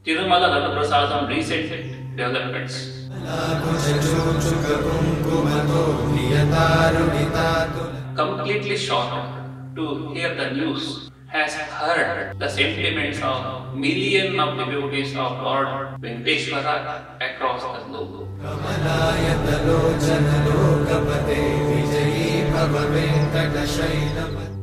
Tirumala Lalaprasadam recent developments. Completely shocked to hear the news, has heard the sentiments of millions of devotees of Lord Venkateshwara across the globe.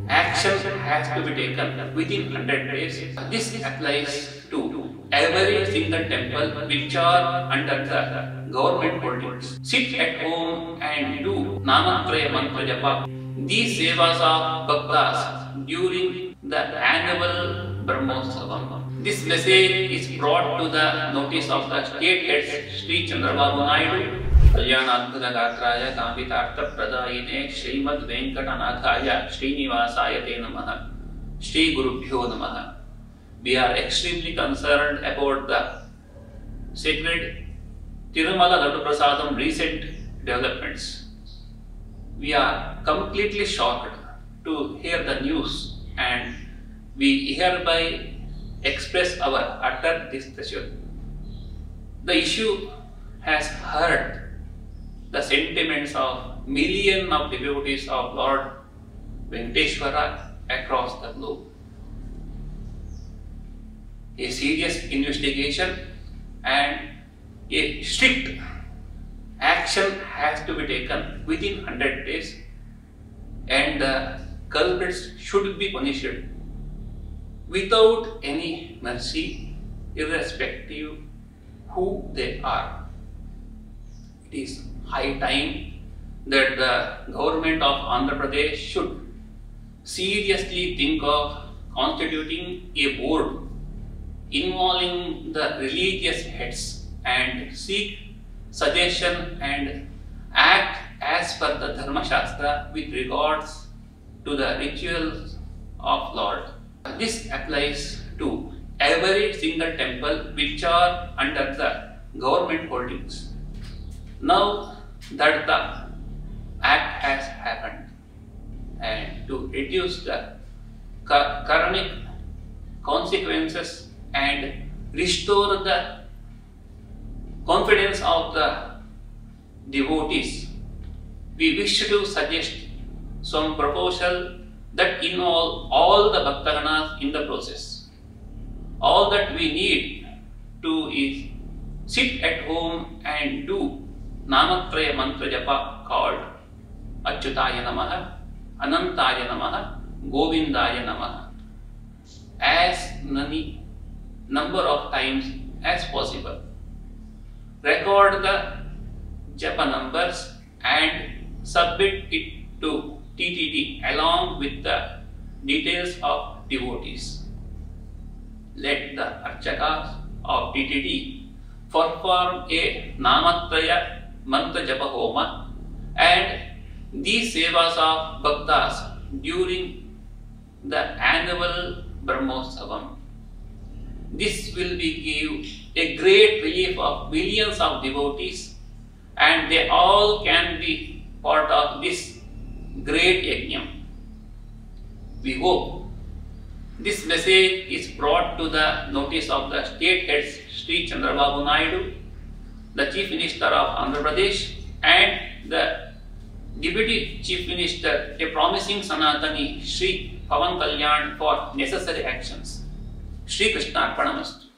Action has to be taken within 100 days. This applies to every single temple which are under the government holdings. Sit at home and do Namatraya Mantra Japa. These sevas of bhaktas during the annual Brahmotsavam. This message is brought to the notice of the state heads Sri Chandrababu Naidu, Kalyanadbhutagatraya Kampitartha Pradayine Srimad Venkatanathaya Srinivasaya Te Namaha Shri Gurubhyo Namaha. We are extremely concerned about the sacred Tirumala Lalaprasadam recent developments. We are completely shocked to hear the news, and we hereby express our utter displeasure. The issue has hurt the sentiments of millions of devotees of Lord Venkateshwara across the globe. A serious investigation and a strict action has to be taken within 100 days, and the culprits should be punished without any mercy, irrespective who they are. It is high time that the government of Andhra Pradesh should seriously think of constituting a board involving the religious heads and seek suggestion and act as per the Dharma Shastra with regards to the rituals of Lord. This applies to every single temple which are under the government holdings. Now that the act has happened, and to reduce the karmic consequences and restore the confidence of the devotees, we wish to suggest some proposal that involve all the Bhaktaganas in the process. All that we need to is sit at home and do Namatraya Mantra Japa called Achyutaya Namaha, Anantaya Namaha, Govindaya Namaha, as many number of times as possible. Record the japa numbers and submit it to TTD along with the details of devotees. Let the Archakas of TTD perform a Namatraya Mantra Japa Homa and these sevas of bhaktas during the annual Brahmotsavam. This will give a great relief of millions of devotees, and they all can be part of this great yajna. We hope this message is brought to the notice of the state heads Sri Chandrababu Naidu, the Chief Minister of Andhra Pradesh, and the Deputy Chief Minister, a promising Sanatani, Sri Pawan Kalyan, for necessary actions. Shri Krishna Arpanamastu.